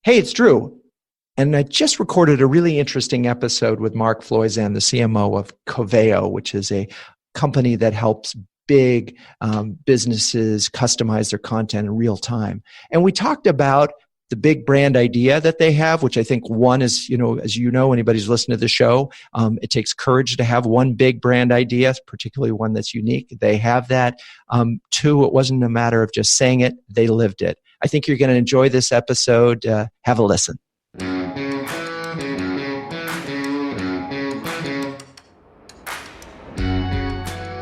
Hey, it's Drew. And I just recorded a really interesting episode with Mark Floisand, the CMO of Coveo, which is a company that helps big businesses customize their content in real time. And we talked about the big brand idea that they have, which I think one is, as you know, anybody's listening to the show, it takes courage to have one big brand idea, particularly one that's unique. They have that. Two, it wasn't a matter of just saying it, they lived it. I think you're going to enjoy this episode. Have a listen.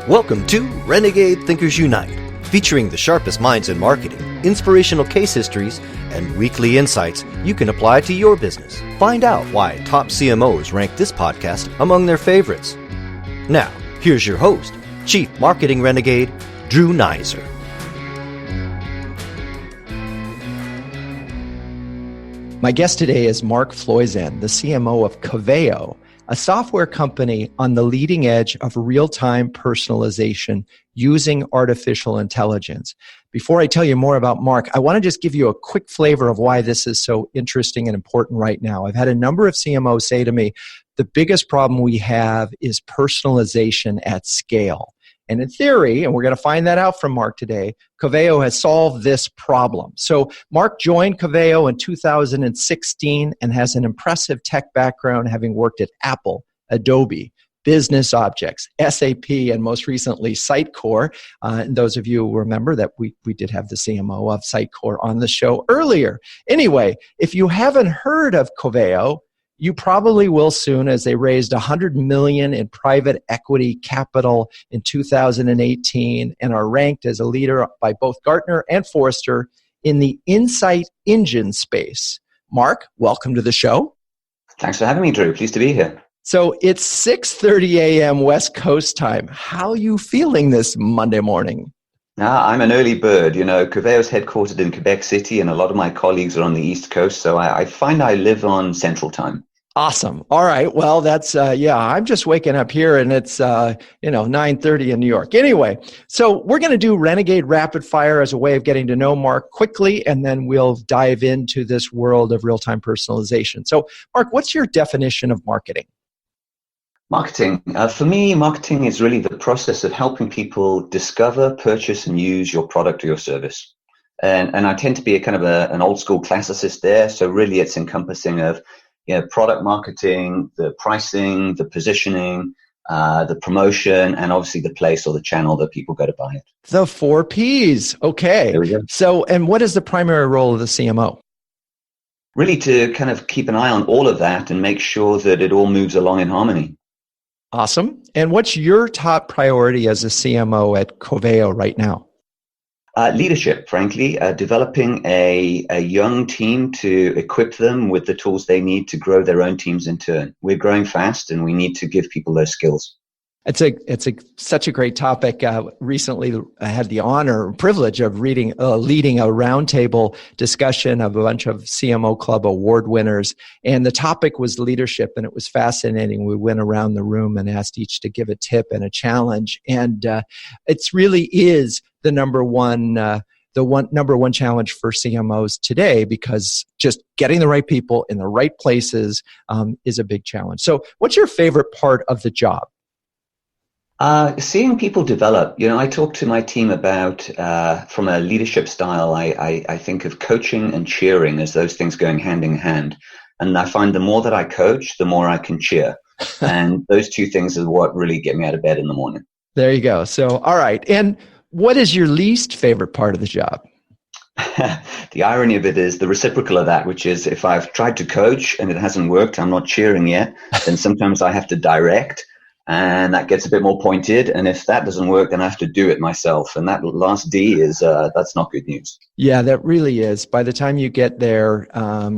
Welcome to Renegade Thinkers Unite, featuring the sharpest minds in marketing, inspirational case histories, and weekly insights you can apply to your business. Find out why top CMOs rank this podcast among their favorites. Now, here's your host, Chief Marketing Renegade, Drew Nizer. My guest today is Mark Floisand, the CMO of Coveo, a software company on the leading edge of real-time personalization using artificial intelligence. Before I tell you more about Mark, I want to just give you a quick flavor of why this is so interesting and important right now. I've had a number of CMOs say to me, the biggest problem we have is personalization at scale. And in theory, and we're going to find that out from Mark today, Coveo has solved this problem. So Mark joined Coveo in 2016 and has an impressive tech background, having worked at Apple, Adobe, Business Objects, SAP, and most recently Sitecore. And those of you who remember that we did have the CMO of Sitecore on the show earlier. Anyway, if you haven't heard of Coveo, you probably will soon, as they raised $100 million in private equity capital in 2018 and are ranked as a leader by both Gartner and Forrester in the insight engine space. Mark, welcome to the show. Thanks for having me, Drew. Pleased to be here. So it's 6:30 a.m. West Coast time. How are you feeling this Monday morning? I'm an early bird. Coveo is headquartered in Quebec City, and a lot of my colleagues are on the East Coast, so I find I live on Central Time. Awesome. All right. Well, that's, I'm just waking up here and it's, 9:30 in New York. Anyway, so we're going to do Renegade Rapid Fire as a way of getting to know Mark quickly, and then we'll dive into this world of real-time personalization. So, Mark, what's your definition of marketing? Marketing. For me, marketing is really the process of helping people discover, purchase, and use your product or your service. And I tend to be a kind of an old school classicist there. So really it's encompassing of product marketing, the pricing, the positioning, the promotion, and obviously the place or the channel that people go to buy it. The 4 Ps. Okay. There we go. So, and what is the primary role of the CMO? Really to kind of keep an eye on all of that and make sure that it all moves along in harmony. Awesome. And what's your top priority as a CMO at Coveo right now? Leadership, frankly, developing a young team to equip them with the tools they need to grow their own teams in turn. We're growing fast and we need to give people those skills. It's such a great topic. Recently, I had the honor and privilege of leading a roundtable discussion of a bunch of CMO Club award winners, and the topic was leadership, and it was fascinating. We went around the room and asked each to give a tip and a challenge, and it really is the number one challenge for CMOs today, because just getting the right people in the right places is a big challenge. So, what's your favorite part of the job? Seeing people develop. I talk to my team about, from a leadership style, I think of coaching and cheering as those things going hand in hand. And I find the more that I coach, the more I can cheer. And those two things are what really get me out of bed in the morning. There you go. So, all right. And what is your least favorite part of the job? The irony of it is the reciprocal of that, which is if I've tried to coach and it hasn't worked, I'm not cheering yet, then sometimes I have to direct. And that gets a bit more pointed. And if that doesn't work, then I have to do it myself. And that last D is, that's not good news. Yeah, that really is. By the time you get there,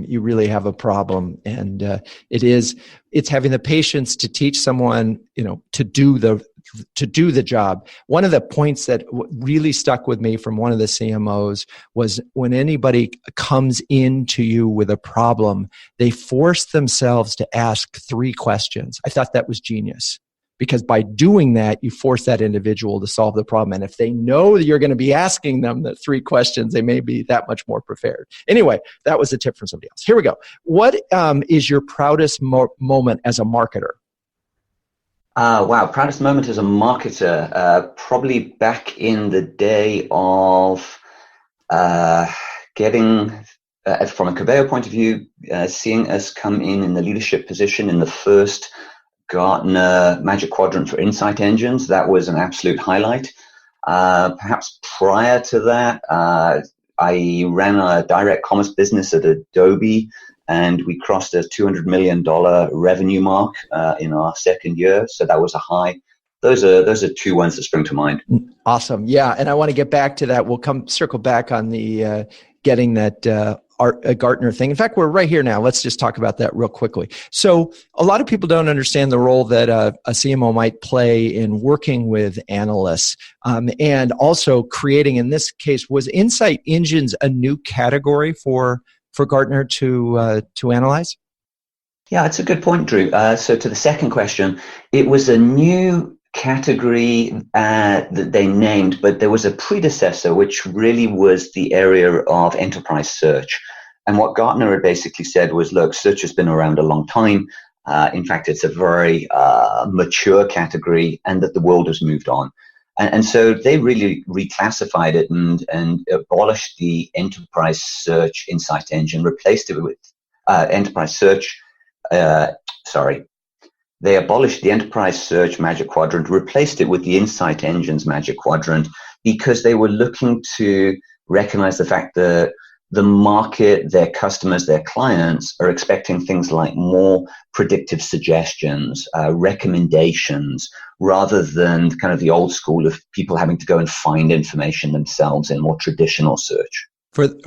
you really have a problem. And it's having the patience to teach someone, to do the job. One of the points that really stuck with me from one of the CMOs was when anybody comes into you with a problem, they force themselves to ask 3 questions. I thought that was genius. because by doing that, you force that individual to solve the problem. And if they know that you're going to be asking them the 3 questions, they may be that much more prepared. Anyway, that was a tip from somebody else. Here we go. What is your proudest moment as a marketer? Wow, proudest moment as a marketer, probably back in the day of getting, from a Coveo point of view, seeing us come in the leadership position in the first Gartner Magic Quadrant for Insight Engines. That was an absolute highlight. Perhaps prior to that, I ran a direct commerce business at Adobe, and we crossed a $200 million revenue mark in our second year. So that was a high. Those are 2 ones that spring to mind. Awesome. Yeah. And I want to get back to that. We'll circle back on the getting that Gartner thing. In fact, we're right here now. Let's just talk about that real quickly. So a lot of people don't understand the role that a CMO might play in working with analysts and also creating, in this case, was Insight Engines a new category for Gartner to analyze? Yeah, it's a good point, Drew. So to the second question, it was a new category that they named, but there was a predecessor, which really was the area of enterprise search. And what Gartner had basically said was, look, search has been around a long time. In fact, it's a very mature category, and that the world has moved on. And so they really reclassified it and abolished the enterprise search insight engine, replaced it with enterprise search. They abolished the enterprise search Magic Quadrant, replaced it with the Insight Engines Magic Quadrant, because they were looking to recognize the fact that the market, their customers, their clients are expecting things like more predictive suggestions, recommendations, rather than kind of the old school of people having to go and find information themselves in more traditional search.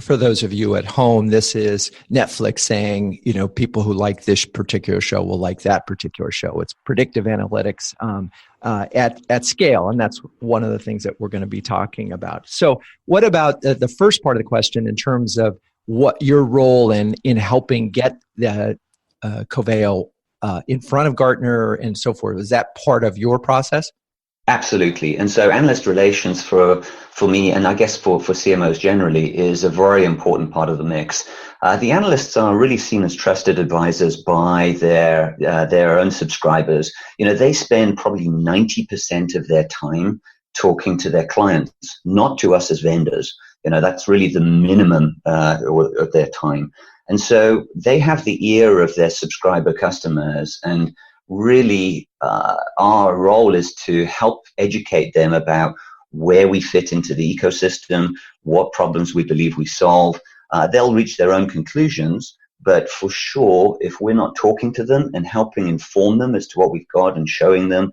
For those of you at home, this is Netflix saying, people who like this particular show will like that particular show. It's predictive analytics at scale, and that's one of the things that we're going to be talking about. So what about the first part of the question in terms of what your role in helping get the Coveo in front of Gartner and so forth? Is that part of your process? Absolutely. And so analyst relations for me, and I guess for CMOs generally, is a very important part of the mix. The analysts are really seen as trusted advisors by their own subscribers. They spend probably 90% of their time talking to their clients, not to us as vendors. That's really the minimum of their time. And so they have the ear of their subscriber customers, and really our role is to help educate them about where we fit into the ecosystem, what problems we believe we solve. They'll reach their own conclusions, but for sure, if we're not talking to them and helping inform them as to what we've got and showing them,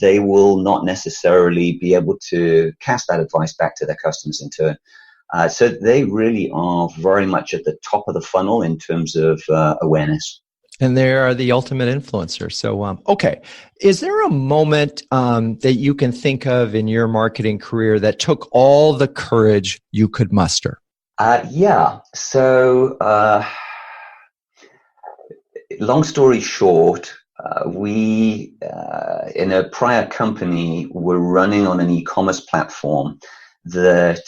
they will not necessarily be able to cast that advice back to their customers in turn. So they really are very much at the top of the funnel in terms of awareness. And they are the ultimate influencer. So, okay. Is there a moment that you can think of in your marketing career that took all the courage you could muster? Yeah. So, long story short, we, in a prior company, were running on an e-commerce platform that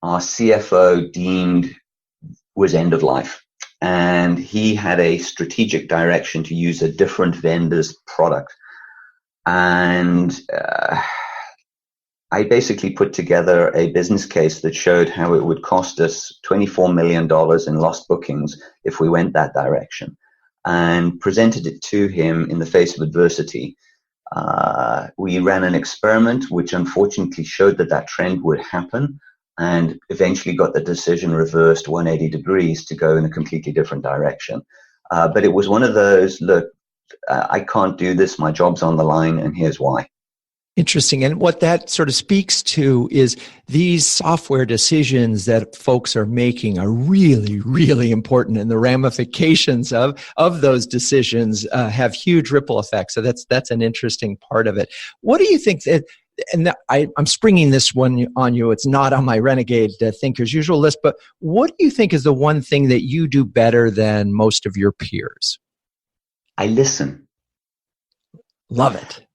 our CFO deemed was end of life. And he had a strategic direction to use a different vendor's product. And I basically put together a business case that showed how it would cost us $24 million in lost bookings if we went that direction, and presented it to him in the face of adversity. We ran an experiment which unfortunately showed that trend would happen, and eventually got the decision reversed 180 degrees to go in a completely different direction. But it was one of those, look, I can't do this, my job's on the line, and here's why. Interesting. And what that sort of speaks to is these software decisions that folks are making are really, really important, and the ramifications of those decisions have huge ripple effects. So that's an interesting part of it. What do you think that, and I'm springing this one on you, it's not on my Renegade Thinkers Usual list, but what do you think is the one thing that you do better than most of your peers? I listen. Love it.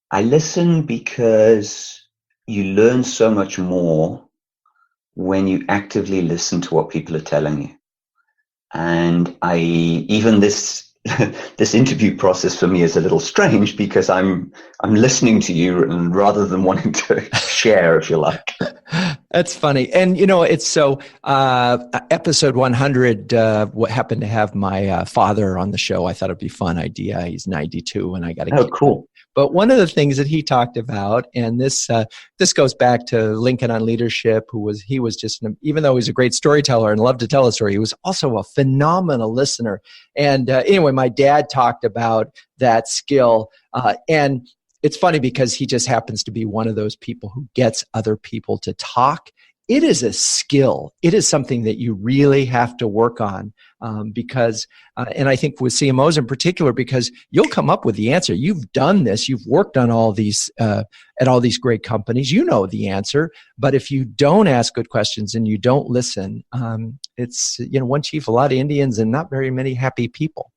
I listen because you learn so much more when you actively listen to what people are telling you. And even this this interview process for me is a little strange because I'm listening to you and rather than wanting to share, if you like. That's funny. And, it's so episode 100, what happened to have my father on the show. I thought it'd be a fun idea. He's 92 and I got to keep cool. But one of the things that he talked about, and this goes back to Lincoln on Leadership, he was just, even though he's a great storyteller and loved to tell a story, he was also a phenomenal listener. And anyway, my dad talked about that skill. And it's funny because he just happens to be one of those people who gets other people to talk. It is a skill. It is something that you really have to work on because, and I think with CMOs in particular, because you'll come up with the answer. You've done this. You've worked on all these at all these great companies. You know the answer. But if you don't ask good questions and you don't listen, it's one chief, a lot of Indians, and not very many happy people.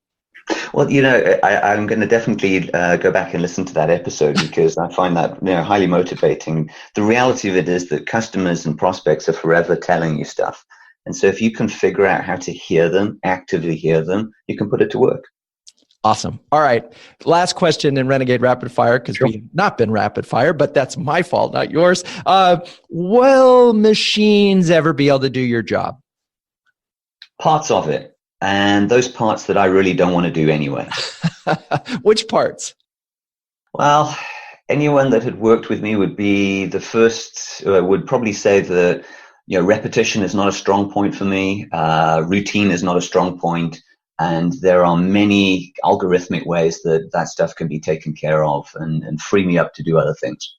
Well, I'm going to definitely go back and listen to that episode because I find that highly motivating. The reality of it is that customers and prospects are forever telling you stuff. And so if you can figure out how to hear them, actively hear them, you can put it to work. Awesome. All right. Last question in Renegade Rapid Fire, because we've not been rapid fire, but that's my fault, not yours. Will machines ever be able to do your job? Parts of it. And those parts that I really don't want to do anyway. Which parts? Well, anyone that had worked with me would be the first, would probably say that, repetition is not a strong point for me. Routine is not a strong point. And there are many algorithmic ways that stuff can be taken care of and free me up to do other things.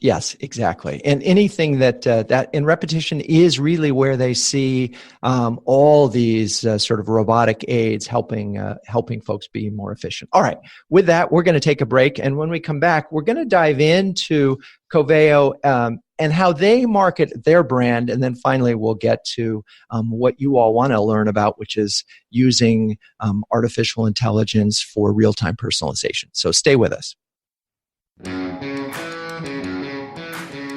Yes, exactly. And anything that in repetition is really where they see all these sort of robotic aids helping folks be more efficient. All right. With that, we're going to take a break. And when we come back, we're going to dive into Coveo and how they market their brand. And then finally, we'll get to what you all want to learn about, which is using artificial intelligence for real-time personalization. So stay with us.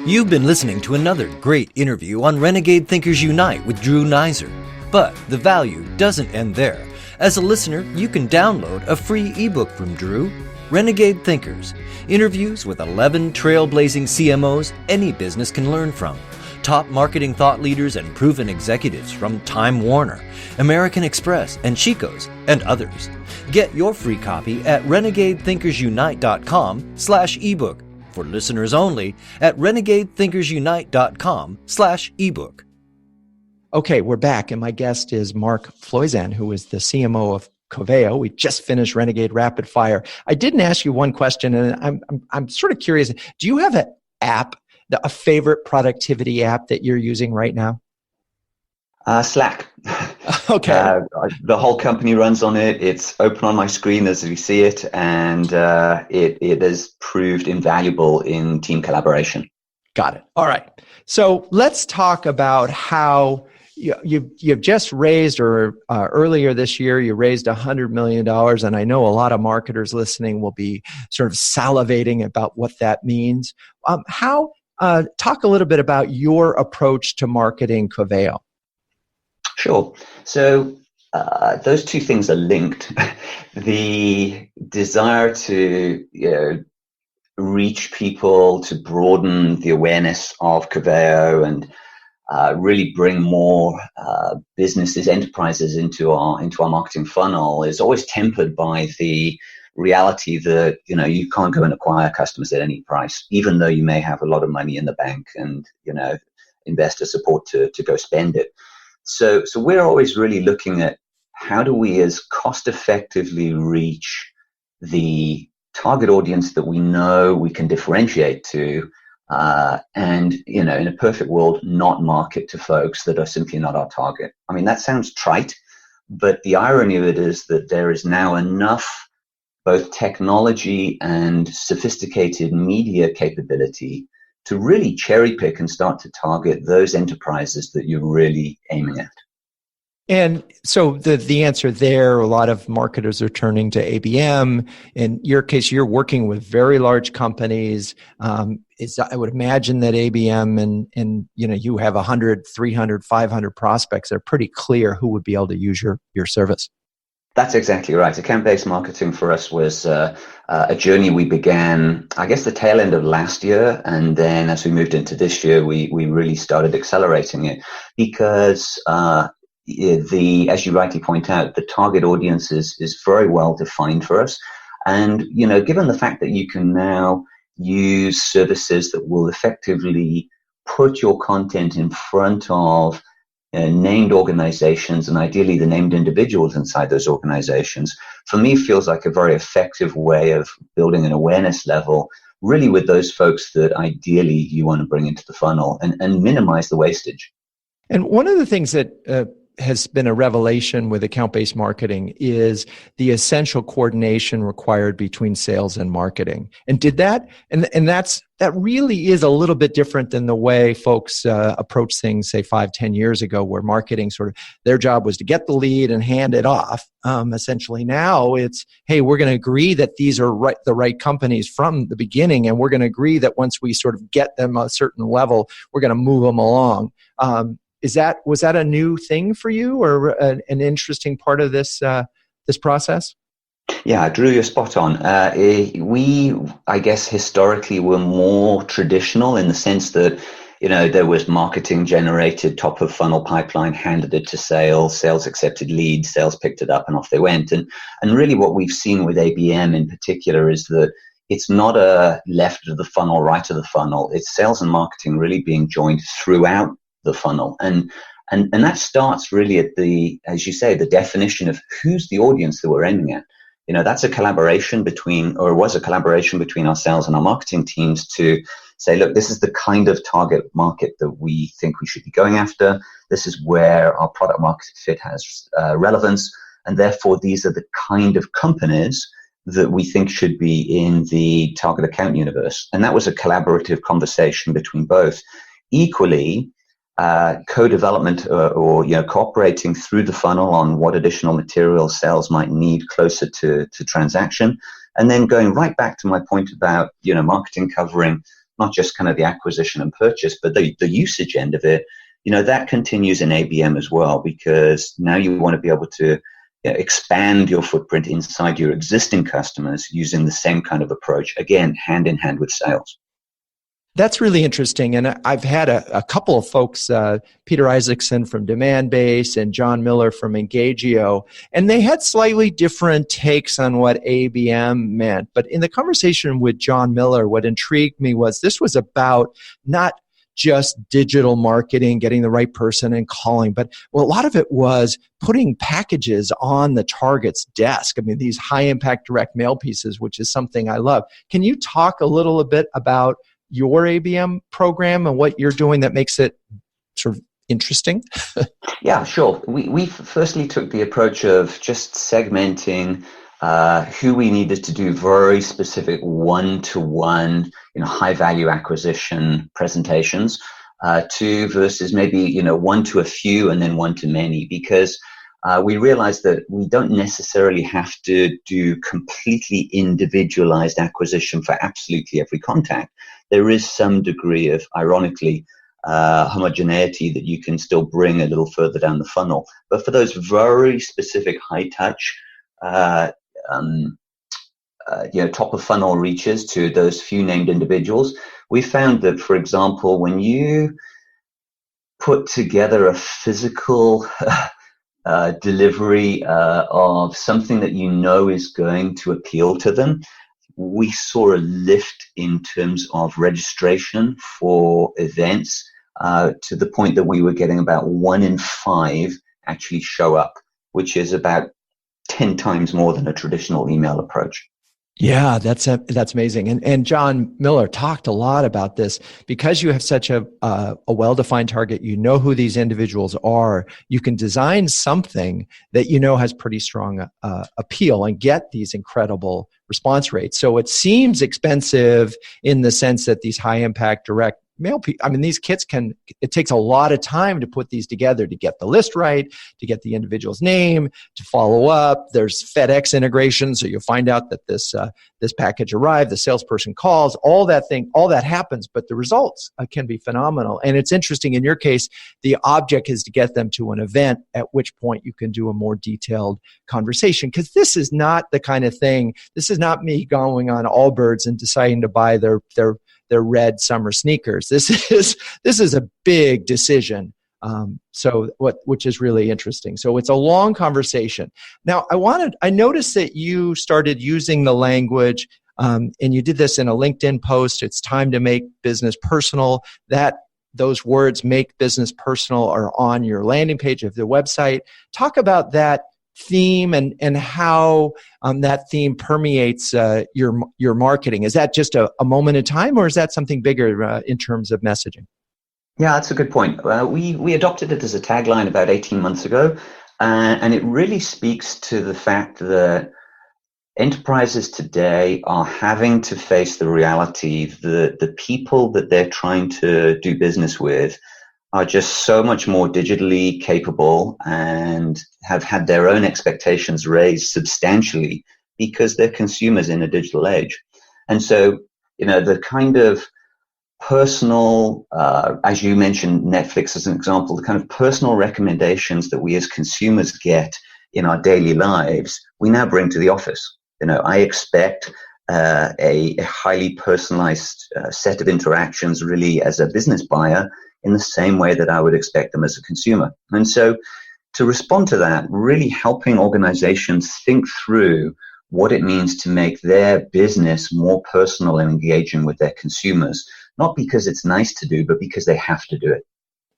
You've been listening to another great interview on Renegade Thinkers Unite with Drew Neiser. But the value doesn't end there. As a listener, you can download a free ebook from Drew, Renegade Thinkers, interviews with 11 trailblazing CMOs any business can learn from. Top marketing thought leaders and proven executives from Time Warner, American Express, and Chico's, and others. Get your free copy at renegadethinkersunite.com/ebook. For listeners only at renegadethinkersunite.com/ebook. Okay, we're back, and my guest is Mark Floisand, who is the CMO of Coveo. We just finished Renegade Rapid Fire. I didn't ask you one question, and I'm sort of curious. Do you have an app, a favorite productivity app that you're using right now? Slack. Okay. The whole company runs on it. It's open on my screen as we see it, and it has proved invaluable in team collaboration. Got it. All right. So let's talk about how you've just raised, or earlier this year, you raised $100 million. And I know a lot of marketers listening will be sort of salivating about what that means. Talk a little bit about your approach to marketing Coveo. Sure. So those two things are linked. The desire to reach people, to broaden the awareness of Coveo, and really bring more businesses, enterprises into our marketing funnel is always tempered by the reality that you can't go and acquire customers at any price, even though you may have a lot of money in the bank and investor support to go spend it. So we're always really looking at how do we as cost effectively reach the target audience that we know we can differentiate to, and in a perfect world, not market to folks that are simply not our target. I mean, that sounds trite, but the irony of it is that there is now enough both technology and sophisticated media capability to really cherry pick and start to target those enterprises that you're really aiming at. And so the answer there, a lot of marketers are turning to ABM. In your case, you're working with very large companies. I would imagine that ABM and you have 100, 300, 500 prospects. They're pretty clear who would be able to use your service. That's exactly right. Account-based marketing for us was a journey we began, I guess, the tail end of last year. And then as we moved into this year, we really started accelerating it because as you rightly point out, the target audience is very well defined for us. And, given the fact that you can now use services that will effectively put your content in front of named organizations and ideally the named individuals inside those organizations, for me feels like a very effective way of building an awareness level, really with those folks that ideally you want to bring into the funnel and minimize the wastage. And one of the things that has been a revelation with account-based marketing is the essential coordination required between sales and marketing. And that really is a little bit different than the way folks approach things, say 5-10 years ago, where marketing their job was to get the lead and hand it off. Essentially now it's, hey, we're going to agree that these are the right companies from the beginning, and we're going to agree that once we sort of get them a certain level, we're going to move them along. Was that a new thing for you, or an interesting part of this process? Yeah, Drew, you're spot on. We, I guess, historically were more traditional in the sense that, there was marketing generated top of funnel pipeline, handed it to sales accepted leads, sales picked it up and off they went. And really what we've seen with ABM in particular is that it's not a left of the funnel, right of the funnel. It's sales and marketing really being joined throughout the funnel. And that starts really at as you say, the definition of who's the audience that we're aiming at. That's a collaboration was a collaboration between our sales and our marketing teams to say, look, this is the kind of target market that we think we should be going after. This is where our product market fit has relevance. And therefore, these are the kind of companies that we think should be in the target account universe. And that was a collaborative conversation between both. Equally, co-development or cooperating through the funnel on what additional materials sales might need closer to transaction, and then going right back to my point about marketing covering not just kind of the acquisition and purchase, but the usage end of it. That continues in ABM as well, because now you want to be able to expand your footprint inside your existing customers using the same kind of approach, again, hand in hand with sales. That's really interesting. And I've had a couple of folks, Peter Isaacson from Demandbase and John Miller from Engagio, and they had slightly different takes on what ABM meant. But in the conversation with John Miller, what intrigued me was this was about not just digital marketing, getting the right person and calling, but a lot of it was putting packages on the target's desk. I mean, these high impact direct mail pieces, which is something I love. Can you talk a little bit about your ABM program and what you're doing that makes it sort of interesting? Yeah, sure. We firstly took the approach of just segmenting who we needed to do very specific one-to-one, high-value acquisition presentations to versus maybe, one to a few and then one to many, because we realized that we don't necessarily have to do completely individualized acquisition for absolutely every contact. There is some degree of, ironically, homogeneity that you can still bring a little further down the funnel. But for those very specific high-touch, top of funnel reaches to those few named individuals, we found that, for example, when you put together a physical delivery of something that is going to appeal to them, we saw a lift in terms of registration for events to the point that we were getting about 1 in 5 actually show up, which is about 10 times more than a traditional email approach. Yeah, that's amazing. And John Miller talked a lot about this. Because you have such a well-defined target, who these individuals are, you can design something that has pretty strong appeal and get these incredible response rates. So it seems expensive in the sense that these high-impact direct mail people. I mean, these kits it takes a lot of time to put these together, to get the list right, to get the individual's name, to follow up. There's FedEx integration, so you'll find out that this package arrived, the salesperson calls, all that happens, but the results can be phenomenal. And it's interesting, in your case, the object is to get them to an event, at which point you can do a more detailed conversation. Because this is not the kind of thing, this is not me going on Allbirds and deciding to buy their red summer sneakers. This is a big decision. Which is really interesting. So it's a long conversation. Now, I noticed that you started using the language, and you did this in a LinkedIn post. It's time to make business personal. Those words, make business personal, are on your landing page of the website. Talk about that theme and how that theme permeates your marketing. Is that just a moment in time, or is that something bigger in terms of messaging? Yeah, that's a good point. We adopted it as a tagline about 18 months ago, and it really speaks to the fact that enterprises today are having to face the reality that the people that they're trying to do business with are just so much more digitally capable and have had their own expectations raised substantially because they're consumers in a digital age. And so, the kind of personal, as you mentioned, Netflix as an example, the kind of personal recommendations that we as consumers get in our daily lives, we now bring to the office. I expect a highly personalized set of interactions really as a business buyer in the same way that I would expect them as a consumer. And so to respond to that, really helping organizations think through what it means to make their business more personal and engaging with their consumers, not because it's nice to do, but because they have to do it.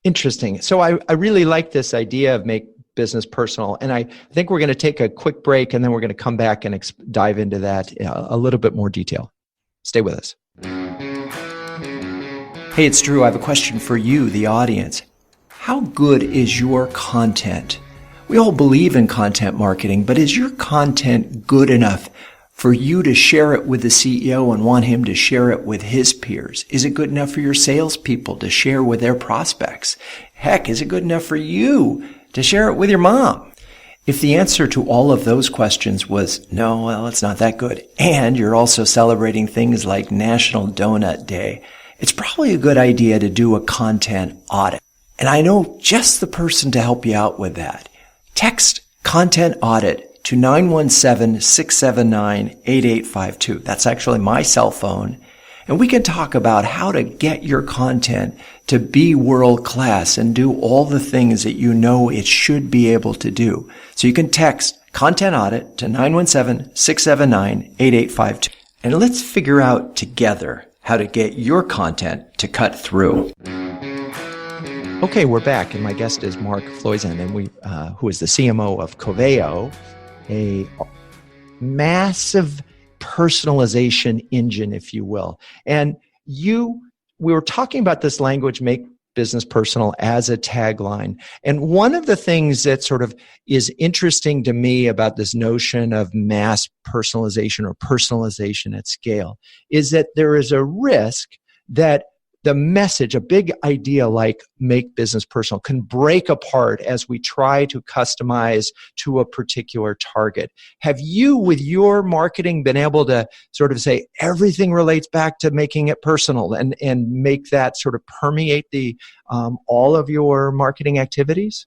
Interesting. So I really like this idea of make business personal. And I think we're going to take a quick break, and then we're going to come back and dive into that a little bit more detail. Stay with us. Hey, it's Drew. I have a question for you, the audience. How good is your content? We all believe in content marketing, but is your content good enough for you to share it with the CEO and want him to share it with his peers? Is it good enough for your salespeople to share with their prospects? Heck, is it good enough for you to share it with your mom? If the answer to all of those questions was no, well, it's not that good, and you're also celebrating things like National Donut Day, it's probably a good idea to do a content audit. And I know just the person to help you out with that. Text content audit to 917-679-8852. That's actually my cell phone. And we can talk about how to get your content to be world class and do all the things that you know it should be able to do. So you can text content audit to 917-679-8852. And let's figure out together how to get your content to cut through. Okay, we're back, and my guest is Mark Floisand, and who is the CMO of Coveo, a massive personalization engine, if you will. And we were talking about this language, make business personal, as a tagline. And one of the things that sort of is interesting to me about this notion of mass personalization or personalization at scale is that there is a risk that the message, a big idea like make business personal, can break apart as we try to customize to a particular target. Have you, with your marketing, been able to sort of say everything relates back to making it personal and make that sort of permeate the all of your marketing activities?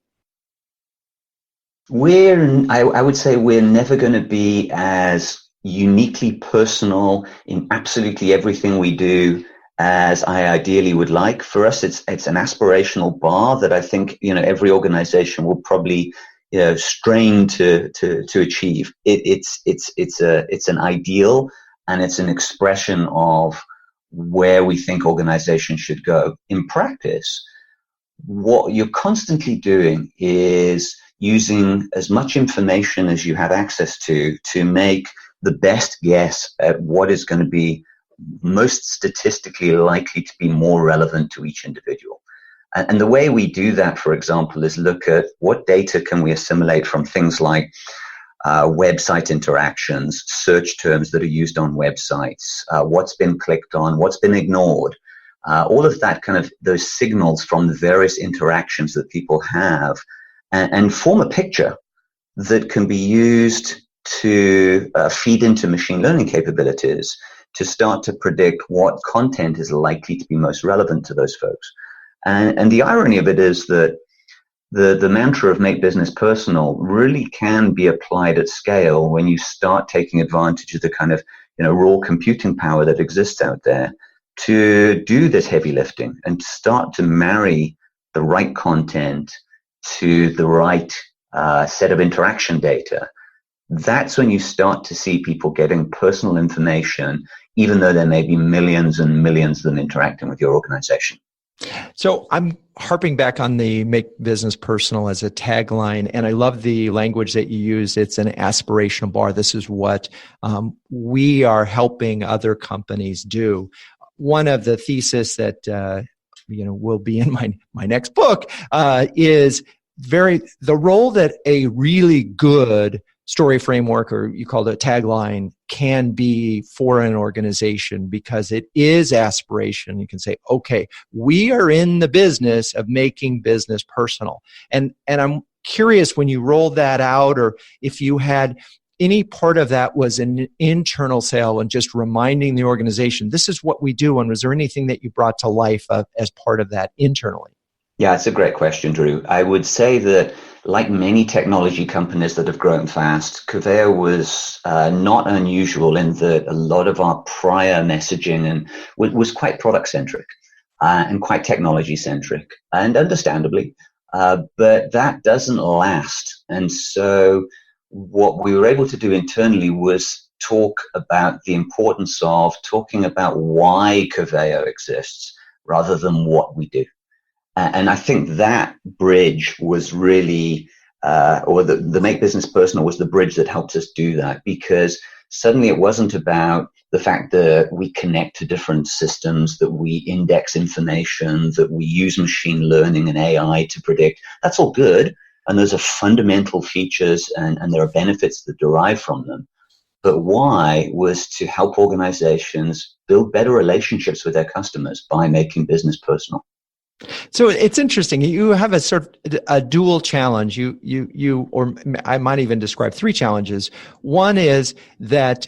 I would say we're never going to be as uniquely personal in absolutely everything we do as I ideally would like. For us, it's an aspirational bar that I think every organization will probably strain to achieve. It's an ideal, and it's an expression of where we think organizations should go. In practice, what you're constantly doing is using as much information as you have access to make the best guess at what is going to be most statistically likely to be more relevant to each individual. And the way we do that, for example, is look at what data can we assimilate from things like website interactions, search terms that are used on websites, what's been clicked on, what's been ignored, all of that kind of those signals from the various interactions that people have, and form a picture that can be used to feed into machine learning capabilities to start to predict what content is likely to be most relevant to those folks. And the irony of it is that the mantra of make business personal really can be applied at scale when you start taking advantage of the kind of raw computing power that exists out there to do this heavy lifting and start to marry the right content to the right set of interaction data. That's when you start to see people getting personal information, even though there may be millions and millions of them interacting with your organization. So I'm harping back on the make business personal as a tagline, and I love the language that you use. It's an aspirational bar. This is what we are helping other companies do. One of the thesis that will be in my next book is the role that a really good story framework, or you call it a tagline, can be for an organization, because it is aspiration. You can say, okay, we are in the business of making business personal. And I'm curious, when you rolled that out, or if you had any part of that was an internal sale and just reminding the organization, this is what we do. And was there anything that you brought to life as part of that internally? Yeah, it's a great question, Drew. I would say that, like many technology companies that have grown fast, Coveo was not unusual in that a lot of our prior messaging was quite product-centric and quite technology-centric, and understandably, but that doesn't last. And so what we were able to do internally was talk about the importance of talking about why Coveo exists rather than what we do. And I think that bridge was really, or the Make Business Personal was the bridge that helped us do that, because suddenly it wasn't about the fact that we connect to different systems, that we index information, that we use machine learning and AI to predict. That's all good. And those are fundamental features, and there are benefits that derive from them. But why was to help organizations build better relationships with their customers by making business personal. So it's interesting. You have a sort of a dual challenge. Or I might even describe three challenges. One is that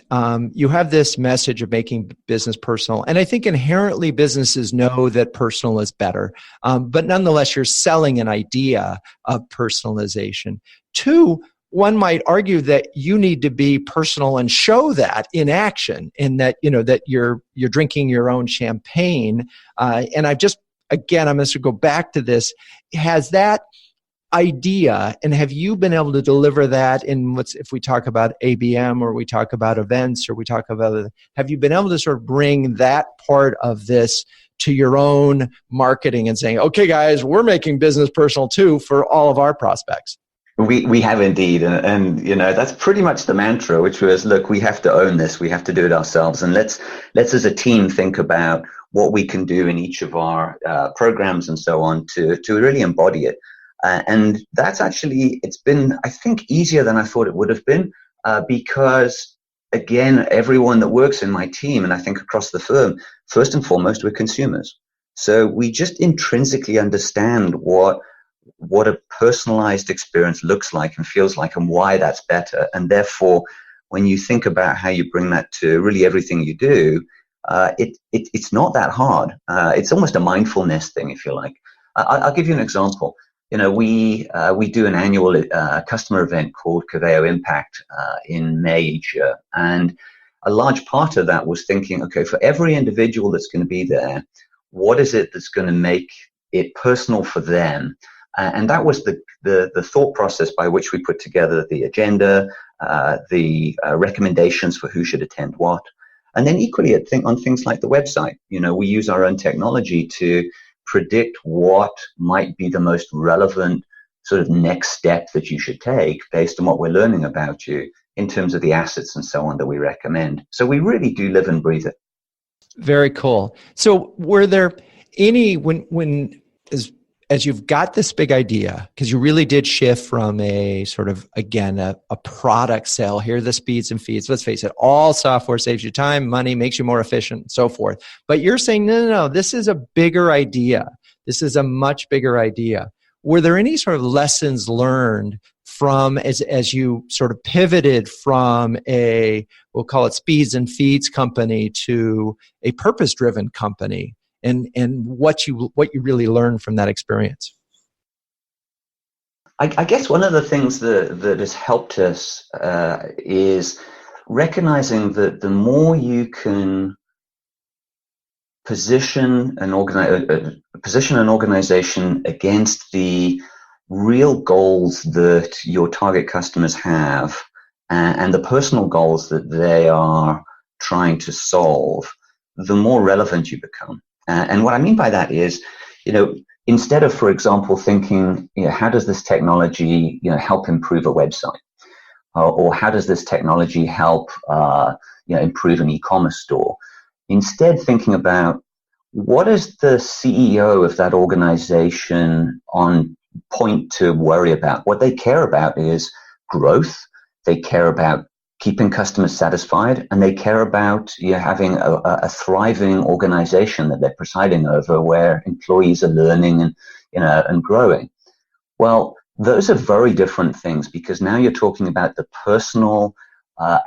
you have this message of making business personal, and I think inherently businesses know that personal is better. But nonetheless, you're selling an idea of personalization. Two, one might argue that you need to be personal and show that in action, in that that you're drinking your own champagne. And Again, I'm going to go back to this. Has that idea, and have you been able to deliver that if we talk about ABM, or we talk about events, or we talk about, have you been able to sort of bring that part of this to your own marketing and saying, okay, guys, we're making business personal too for all of our prospects? We have indeed, and that's pretty much the mantra, which was, look, we have to own this, we have to do it ourselves, and let's as a team think about what we can do in each of our programs and so on to really embody it. And that's actually, it's been, I think, easier than I thought it would have been, because, again, everyone that works in my team, and I think across the firm, first and foremost, we're consumers. So we just intrinsically understand what a personalized experience looks like and feels like, and why that's better. And therefore, when you think about how you bring that to really everything you do, it's not that hard. It's almost a mindfulness thing, if you like. I'll give you an example. We do an annual customer event called Coveo Impact in May each year, and a large part of that was thinking, okay, for every individual that's going to be there, what is it that's going to make it personal for them? And that was the thought process by which we put together the agenda, the recommendations for who should attend what. And then equally, on things like the website, we use our own technology to predict what might be the most relevant sort of next step that you should take based on what we're learning about you in terms of the assets and so on that we recommend. So we really do live and breathe it. Very cool. So were there any, as you've got this big idea, because you really did shift from a sort of, again, a product sale, here are the speeds and feeds. Let's face it, all software saves you time, money, makes you more efficient, and so forth. But you're saying, no, this is a bigger idea. This is a much bigger idea. Were there any sort of lessons learned from as you sort of pivoted from we'll call it speeds and feeds company to a purpose-driven company? And what you really learned from that experience? I guess one of the things that has helped us is recognizing that the more you can position an organization against the real goals that your target customers have and the personal goals that they are trying to solve, the more relevant you become. And what I mean by that is, instead of, for example, thinking, how does this technology, help improve a website? Or how does this technology help, improve an e-commerce store? Instead, thinking about what is the CEO of that organization on point to worry about? What they care about is growth. They care about keeping customers satisfied, and they care about having a thriving organization that they're presiding over, where employees are learning and growing. Well, those are very different things, because now you're talking about the personal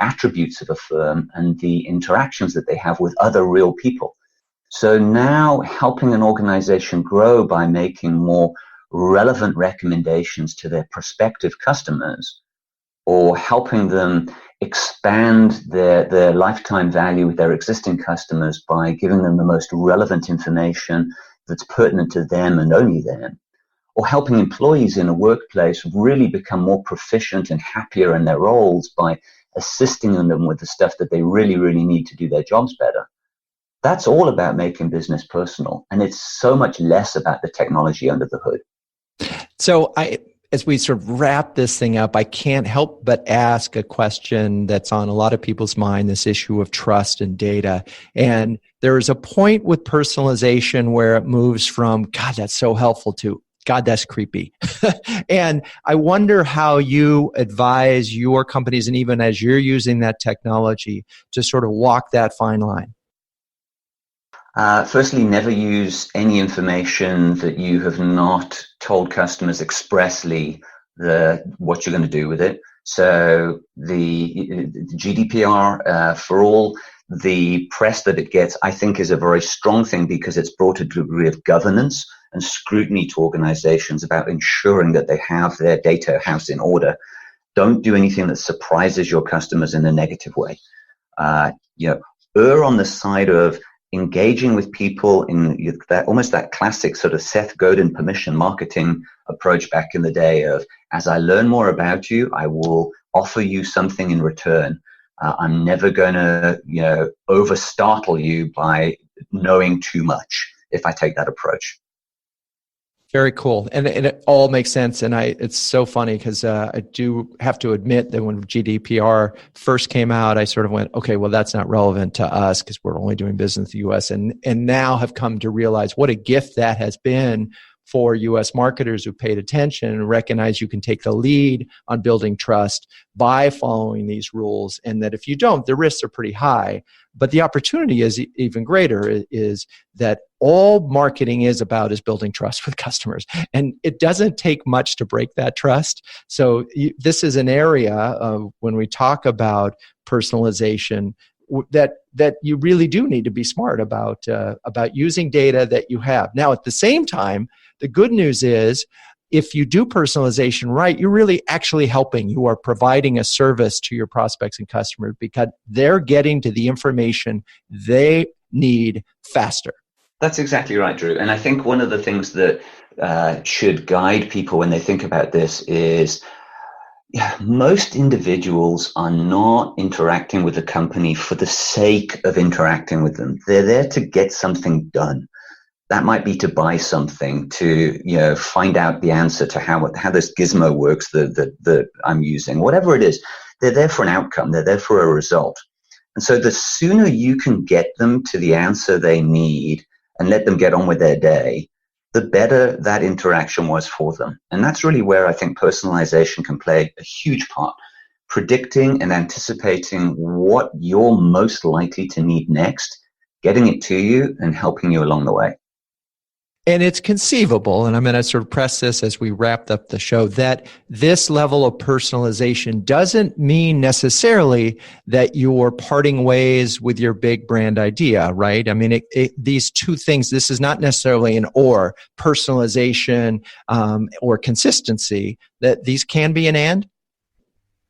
attributes of a firm and the interactions that they have with other real people. So now helping an organization grow by making more relevant recommendations to their prospective customers, or helping them expand their lifetime value with their existing customers by giving them the most relevant information that's pertinent to them and only them, or helping employees in a workplace really become more proficient and happier in their roles by assisting them with the stuff that they really, really need to do their jobs better. That's all about making business personal, and it's so much less about the technology under the hood. So as we sort of wrap this thing up, I can't help but ask a question that's on a lot of people's mind, this issue of trust and data. And there is a point with personalization where it moves from, God, that's so helpful, to, God, that's creepy. And I wonder how you advise your companies, and even as you're using that technology, to sort of walk that fine line. Firstly, never use any information that you have not told customers expressly what you're going to do with it. So the GDPR, for all the press that it gets, I think is a very strong thing, because it's brought a degree of governance and scrutiny to organizations about ensuring that they have their data house in order. Don't do anything that surprises your customers in a negative way. Err on the side of engaging with people in that almost that classic sort of Seth Godin permission marketing approach back in the day of, as I learn more about you, I will offer you something in return. I'm never going to, over startle you by knowing too much if I take that approach. Very cool. And it all makes sense. And it's so funny, because I do have to admit that when GDPR first came out, I sort of went, okay, well, that's not relevant to us because we're only doing business in the US. And now have come to realize what a gift that has been for US marketers who paid attention and recognize you can take the lead on building trust by following these rules. And that if you don't, the risks are pretty high. But the opportunity is even greater, is that all marketing is about is building trust with customers. And it doesn't take much to break that trust. So this is an area of, when we talk about personalization, that you really do need to be smart about using data that you have. Now, at the same time, the good news is, if you do personalization right, you're really actually helping. You are providing a service to your prospects and customers, because they're getting to the information they need faster. That's exactly right, Drew. And I think one of the things that should guide people when they think about this is, most individuals are not interacting with a company for the sake of interacting with them. They're there to get something done. That might be to buy something, to find out the answer to how this gizmo works that I'm using. Whatever it is, they're there for an outcome. They're there for a result. And so the sooner you can get them to the answer they need and let them get on with their day, the better that interaction was for them. And that's really where I think personalization can play a huge part. Predicting and anticipating what you're most likely to need next, getting it to you and helping you along the way. And it's conceivable, and I'm going to sort of press this as we wrap up the show, that this level of personalization doesn't mean necessarily that you're parting ways with your big brand idea, right? I mean, these two things, this is not necessarily an or, personalization or consistency, that these can be an and?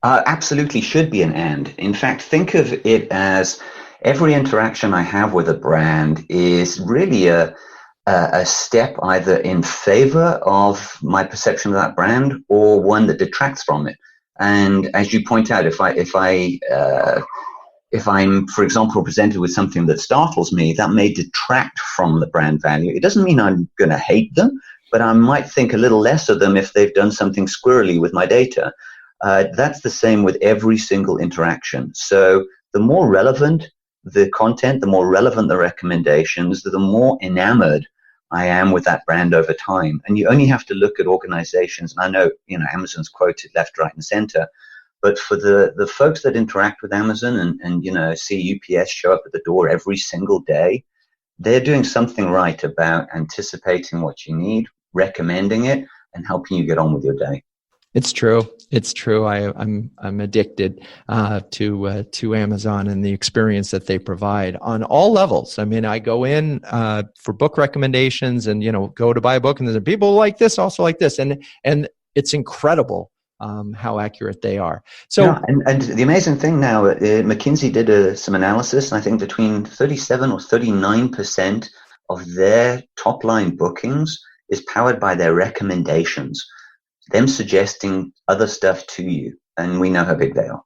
Absolutely should be an and. In fact, think of it as every interaction I have with a brand is really a step either in favor of my perception of that brand or one that detracts from it. And as you point out, if I'm, for example, presented with something that startles me, that may detract from the brand value. It doesn't mean I'm going to hate them, but I might think a little less of them if they've done something squirrely with my data. That's the same with every single interaction. So the more relevant the content, the more relevant the recommendations, the more enamored I am with that brand over time. And you only have to look at organizations, and I know, Amazon's quoted left, right, and center, but for the folks that interact with Amazon and see UPS show up at the door every single day, they're doing something right about anticipating what you need, recommending it, and helping you get on with your day. It's true. It's true. I'm addicted to Amazon and the experience that they provide on all levels. I mean, I go in for book recommendations and go to buy a book, and there's people like this, also like this, and it's incredible how accurate they are. So, yeah, and the amazing thing now, McKinsey did some analysis, and I think between 37 or 39% of their top line bookings is powered by their recommendations. Them suggesting other stuff to you, and we know how big they are.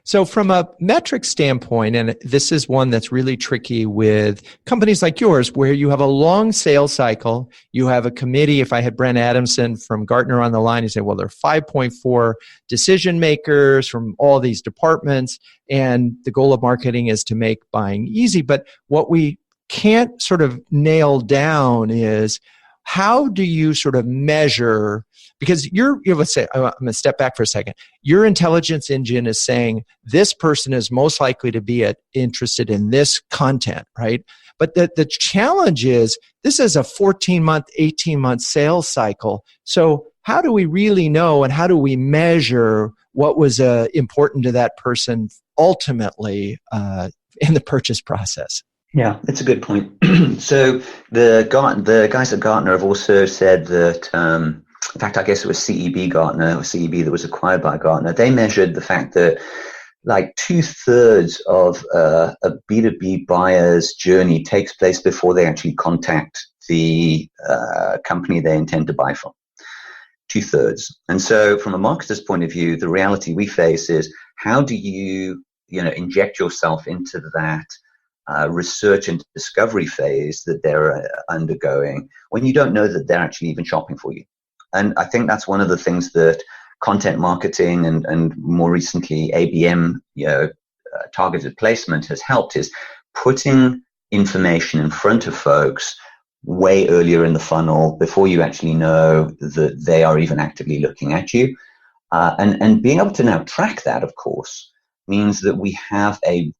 So from a metric standpoint, and this is one that's really tricky with companies like yours, where you have a long sales cycle, you have a committee. If I had Brent Adamson from Gartner on the line, you say, well, there are 5.4 decision makers from all these departments, and the goal of marketing is to make buying easy. But what we can't sort of nail down is, how do you sort of measure, because let's say, I'm going to step back for a second. Your intelligence engine is saying this person is most likely to be interested in this content, right? But the challenge is this is a 14-month, 18-month sales cycle. So how do we really know, and how do we measure what was important to that person ultimately in the purchase process? Yeah, it's a good point. So the guys at Gartner have also said that, in fact, I guess it was CEB Gartner, or CEB that was acquired by Gartner. They measured the fact that like 2/3 of a B2B buyer's journey takes place before they actually contact the company they intend to buy from. 2/3. And so from a marketer's point of view, the reality we face is, how do you inject yourself into that research and discovery phase that they're undergoing when you don't know that they're actually even shopping for you. And I think that's one of the things that content marketing and more recently ABM, targeted placement has helped, is putting information in front of folks way earlier in the funnel before you actually know that they are even actively looking at you. And being able to now track that, of course, means that we have a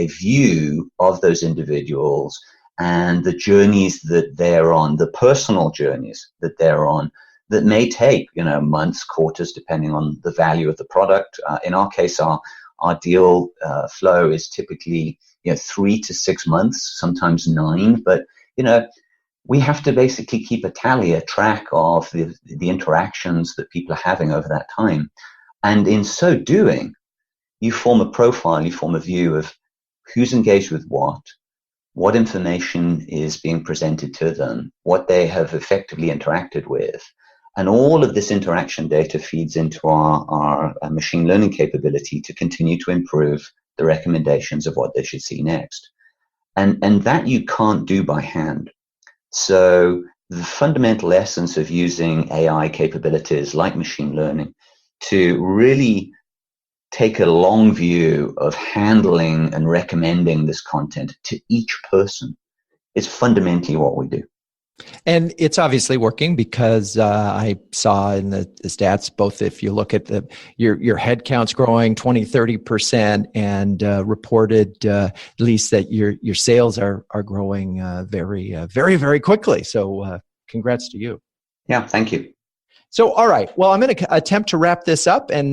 view of those individuals and the journeys that they're on, the personal journeys that they're on, that may take, months, quarters, depending on the value of the product. In our case, our deal flow is typically 3 to 6 months, sometimes 9. But we have to basically keep a track of the interactions that people are having over that time, and in so doing, you form a profile, you form a view of who's engaged with what information is being presented to them, what they have effectively interacted with. And all of this interaction data feeds into our machine learning capability to continue to improve the recommendations of what they should see next. And that you can't do by hand. So the fundamental essence of using AI capabilities like machine learning to really take a long view of handling and recommending this content to each person is fundamentally what we do. And it's obviously working because I saw in the stats, both if you look at your head count's growing 20, 30% and reported at least that your sales are growing very, very quickly. So congrats to you. Yeah, thank you. So, all right. Well, I'm going to attempt to wrap this up. And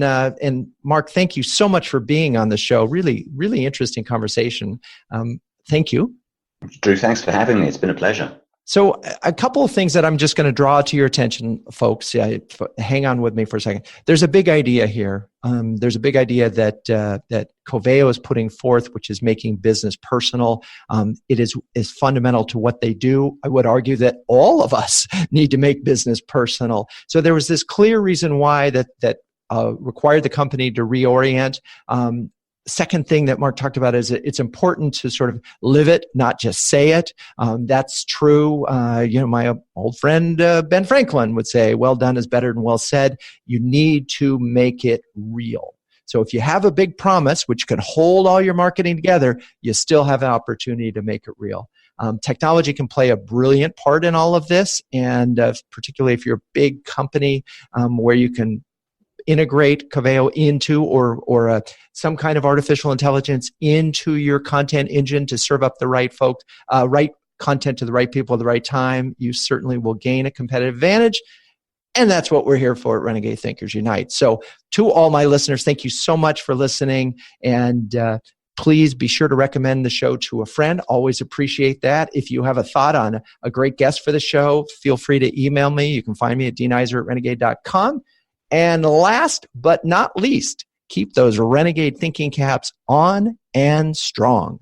Mark, thank you so much for being on the show. Really, really interesting conversation. Thank you. Drew, thanks for having me. It's been a pleasure. So a couple of things that I'm just going to draw to your attention, folks. Hang on with me for a second. There's a big idea here. There's a big idea that Coveo is putting forth, which is making business personal. It is fundamental to what they do. I would argue that all of us need to make business personal. So there was this clear reason why that required the company to reorient. Second thing that Mark talked about is it's important to sort of live it, not just say it. That's true. My old friend Ben Franklin would say, well done is better than well said. You need to make it real. So if you have a big promise, which can hold all your marketing together, you still have an opportunity to make it real. Technology can play a brilliant part in all of this, and particularly if you're a big company where you can integrate Coveo into or some kind of artificial intelligence into your content engine to serve up the right folks, right content to the right people at the right time, you certainly will gain a competitive advantage. And that's what we're here for at Renegade Thinkers Unite. So to all my listeners, thank you so much for listening. And please be sure to recommend the show to a friend. Always appreciate that. If you have a thought on a great guest for the show, feel free to email me. You can find me at dnizer@renegade.com. And last but not least, keep those Renegade thinking caps on and strong.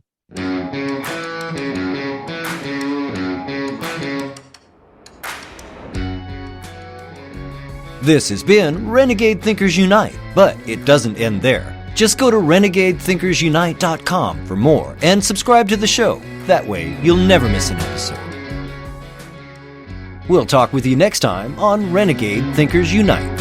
This has been Renegade Thinkers Unite, but it doesn't end there. Just go to renegadethinkersunite.com for more and subscribe to the show. That way, you'll never miss an episode. We'll talk with you next time on Renegade Thinkers Unite.